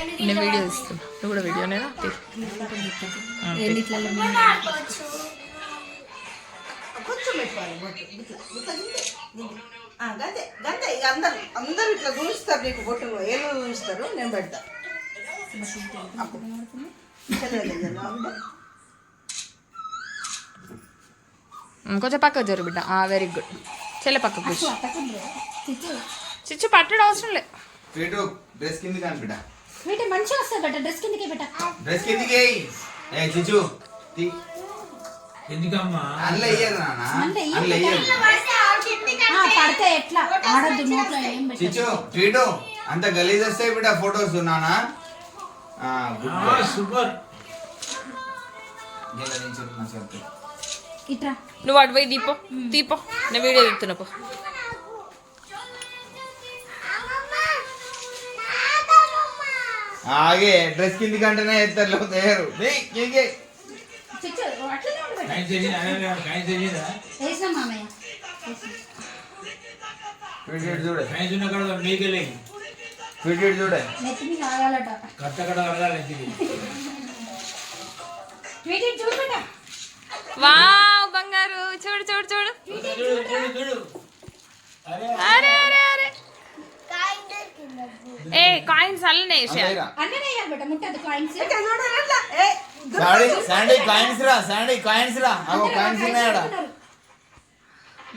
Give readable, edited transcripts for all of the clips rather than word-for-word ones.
నేను వీడియో ఇస్తున్నా, నువ్వు కూడా వీడియోనేనా? అందరూ ఇట్లా చూస్తారు, నీకు బొట్టు ఏళ్ళు చూస్తారు, నేను పెడతా. కొంచెం పక్కకు జరు బిడ్డ. Very good. చెల్లె పక్కకు కూర్చో. చిచ్చు పట్టడం అవసరం లేదు. డ్రెస్ కింద కాని బిడ్డ, మంచిగా వస్తుంది బట్ట. డ్రెస్ కిందకే బట్ట. డ్రెస్ కిందకి చిచ్చు ఎందుకమ్మా అల్ల ఇయ్యరు నాన్న, అల్ల ఇయ్యరు పడితే ఎట్లా ఆడద్దు నోట్లో ఏం పెట్టు. చిచ్చు ట్వీటు అంత గలీజ్ వస్తాయి బిడ్డ ఫొటోస్ నానా. సూపర్. ఇట్రా నువ్వు అటు పోయి దీపో దీపో, నేను వీడియో తీస్తున్నా పో. ఆగే డ్రెస్ కింది కంటేనే ఎత్తారు తయారు. వేసినా మామయ్య చూడే చూడే నెత్తిని కాగాలట. చూడట వావ్ బంగారు, చూడు చూడు చూడు. అరే అరే అరే ఏ కాయిన్స్ అల్లనే వేసేయాలి. అన్నీ వేయాలి బట్ట. ముట్టదు కాయిన్స్. శాండీ కాయిన్స్ రా, శాండీ కాయిన్స్ రా. అగో కాయిన్స్ ఉన్నాయా?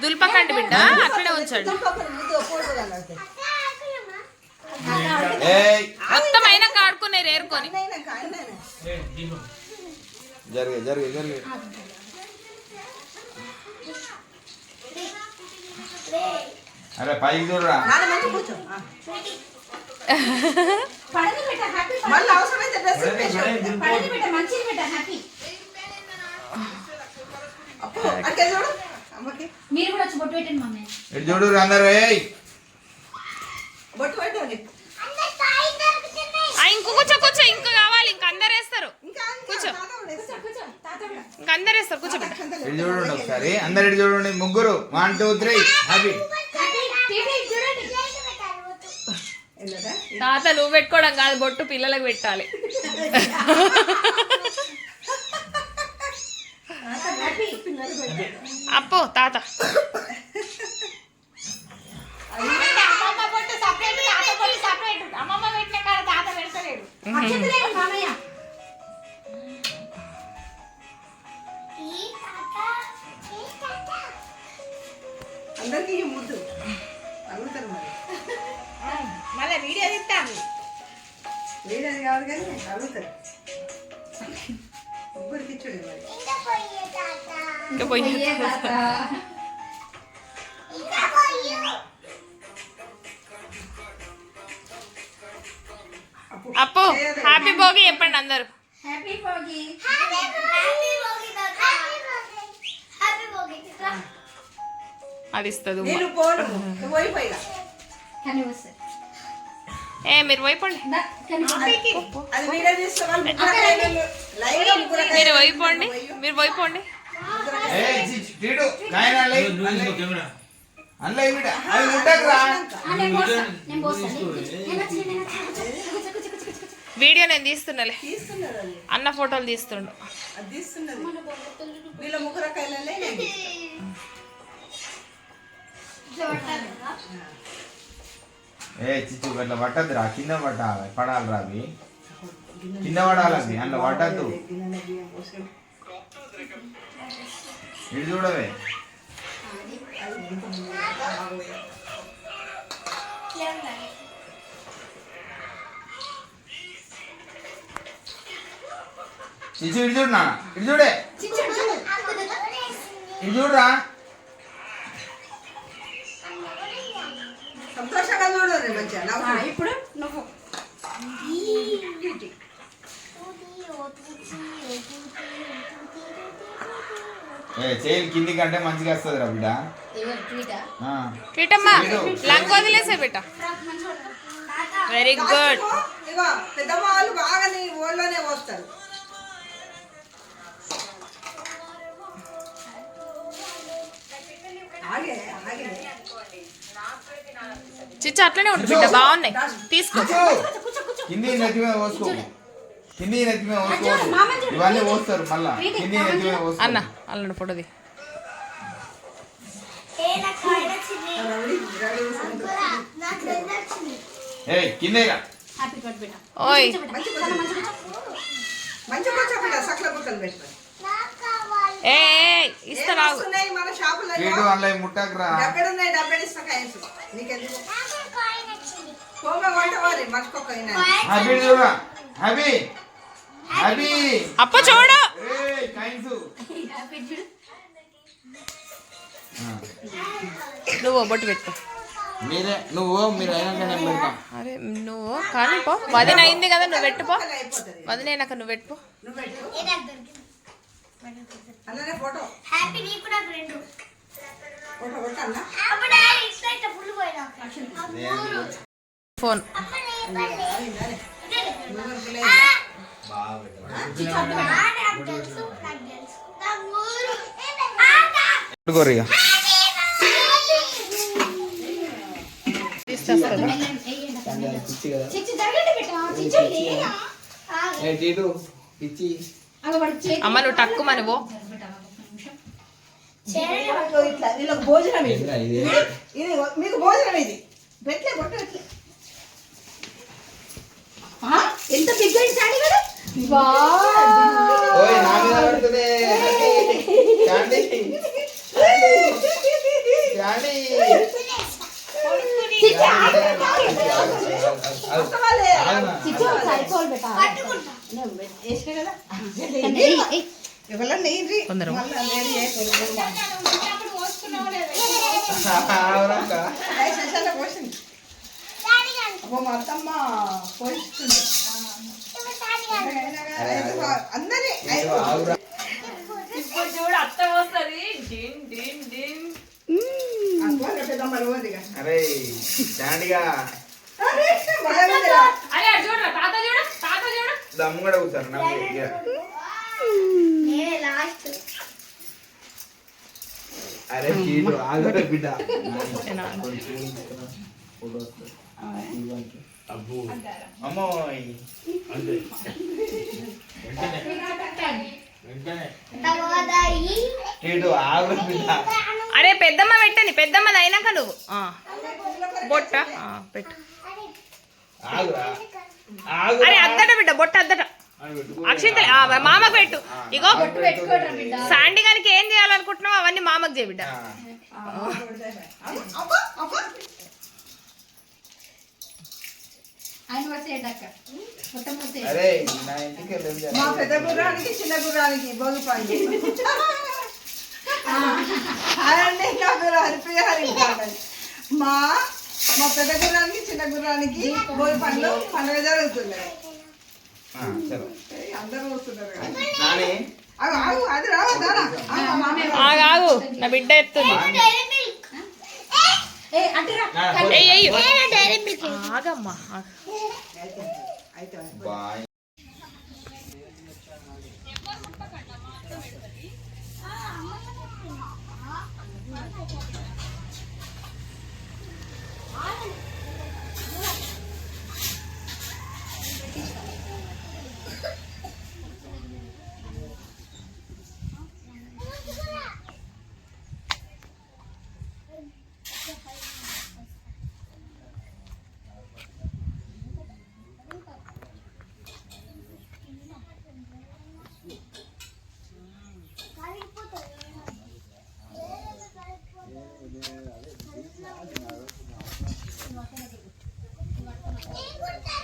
దుల్పకండి బిడ్డ, అట్లనే ఉంచండి. మొత్తం అయినా కాడుకున్నారు ఏరుకొని. జరిగే జరిగే జరిగే. అరే పైకి చూడరా. పడదు బట్ట. హ్యాపీ మళ్ళీ అవసరమైతే డ్రెస్ పడదు బట్ట. మంచిది బట్ట. హ్యాపీ. అంటే చూడు అమ్మకి మీరు కూడా వచ్చి బొట్టు పెట్టండి మామయ్య. ఇటు చూడు అందరు. బొట్టు పెట్టండి. ఇంకో కూర్చో కూర్చో, ఇంకా కావాలి. ఇంక అందరు వేస్తారు. కూర్చో, ఇంకా అందరు వేస్తారు. కూర్చో బిడ్డ. ఇటు చూడండి ఒకసారి అందరు, ఇటు చూడండి ముగ్గురు. 1 2 3 హ్యాపీ. తాత నువ్వు పెట్టుకోవడం కాదు, బొట్టు పిల్లలకు పెట్టాలి. అప్పో తాత మామయ్య అందరికి ముద్దు అడుగుతారు. మరి మళ్ళీ వీడియో తింటాను. వీడియో కాదు కానీ అడుగుతారు. ముగ్గురికి ఇచ్చుడు మరి. ఇంకా పోయి అప్పు హ్యాపీ భోగి చెప్పండి అందరు. హ్యాపీ భోగి. అది ఇస్తుంది. నేను పోను, నువ్వు పోయిపోయినా. కానీ వస్తుంది. మీరు వైపోండి, అది వీడియో తీసుకోవాలి. మీరు వైపోండి, మీరు వైపోండి. వీడియో నేను తీస్తున్నాలే, అన్న ఫోటోలు తీస్తుండు. వీళ్ళ ముగ్గురకాయలే చిచ్చు అట్లా పట్టద్దు రా, కింద పట్టాలి. పడాలి రా, అవి కింద పడాలి. అవి అందులో పట్టద్దు. ఇటు చూడవే. చిచ్చు ఇటు చూడు నాన్న, ఇటు చూడే, ఇటు చూడరా. సంతోషంగా చూడు మంచిగా. ఇప్పుడు నువ్వు చేయి కింది కంటే మంచిగా వస్తుంది రా బిడ్డ. ట్వీటమ్మా లంగ్ వదిలేసే బిడ్డ. Very good. ఇగో పెద్దమ్మ వాళ్ళు బాగా నీ ఓళ్ళోనే వస్తారు. ఆగే ఆగే చిచ్చు అట్లనే ఉంటుంది బిడ్డ, బాగున్నాయి తీసుకో. కింది నెత్తి మీద పోసుకో, కింది నెత్తి మీద పోసుకో, ఇవన్నీ పోస్తారు మళ్ళా కింది నెత్తి మీద పోసుకో. అన్న అల్లుడు ఫోటోది. ఏయ్ కిందేగా హ్యాపీ బర్త్డే బిడ్డ. ఓయ్ మంచిగా కూర్చోబెట్ట సకల బుక్కలు పెట్టుకో. ఏ ఇస్తావా? ఏమొస్తున్నాయి మన షాపులో? వీడు అందులో ముట్టకురా. డబ్బెడున్నాయి, డబ్బెడిస్తా కాయసు. నీకెందుకు? పోగా వంట వారి మర్చిపోకపోయినా. హ్యాపీ చూడ హ్యాపీ హ్యాపీ అప్ప చూడు. ఏయ్ కైన్సు నువ్వు బొట్టు పెట్టుకో. మీరు అయినాక నేను పెడతా. అరే నువ్వు కానీ పో, వదిన అయింది కదా, నువ్వు పెట్టుపో. అయిపోతుంది. వదిలేనాక నువ్వు పెట్టుపో. నువ్వు పెట్టు. అలానే ఫోటో ఫోటో కొట్టన్నా. ఫోన్ పెట్టుకోరు ఇక. తీసుకొస్తా. చిచ్చి జరగండి బిడ్డ. చిచ్చు లేనా? అగ వాడి చేతి అమ్మ నువ్వు టక్కు మనవో. ఇట్లా వీళ్ళకి భోజనం ఇది. ఇది మీకు భోజనం ఇది. పెట్టలే బొట్టు పెట్టలే. ఎంత బిగ్ అయిన సారీ కదా. ఓయ్ నా మీద పడుతుంది. చాండి చాండి చిచ్చు సైకోల్ బిడ్డ. వేసినా కదా ఏయ్ ఎవరన్నా నెయ్యి కొందరు. పోసింది. మా అత్తమ్మ పోషిస్తుంది అందరి చూడు అత్త వస్తుంది. పెద్దమ్మ రోజుగా అరే చాండిగా అరే చూడు తాత చూడు, తాత చూడు. దమ్ము కూడా కూర్చారు నాకు. అరే చీటు ఆగరే బిడ్డ. అమ్మోయ్ చీటు ఆగరే బిడ్డ. అరే పెద్దమ్మ పెట్టని, పెద్దమ్మది అయినాక నువ్వు బొట్ట పెట్టు. ఆగురా ఆగు. అరే అద్దట బిడ్డ, బొట్ట అద్దట. అక్షింతలు మామకు పెట్టు. ఇగో శాండీ గారికి ఏం చేయాలనుకుంటున్నావు అవన్నీ మామకు చేయ బిడ్డ. అరే నా ఇంటికి వెళ్ళి మా పెద్ద గుర్రానికి చిన్న గుర్రానికి భోగి పండు. అదండి నా పేరు హరిప్రియ కాదండి. మా మా పెద్ద గుర్రానికి చిన్న గుర్రానికి భోగి పండ్లు పండుగ జరుగుతున్నాయి. చలో అందరూ వస్తున్నారు కదా. నాని ఆగు ఆగు అది రావద్దారా. ఆగు నా బిడ్డ చెప్తుంది. ఆగమ్మా అయితే బాయ్. Hey,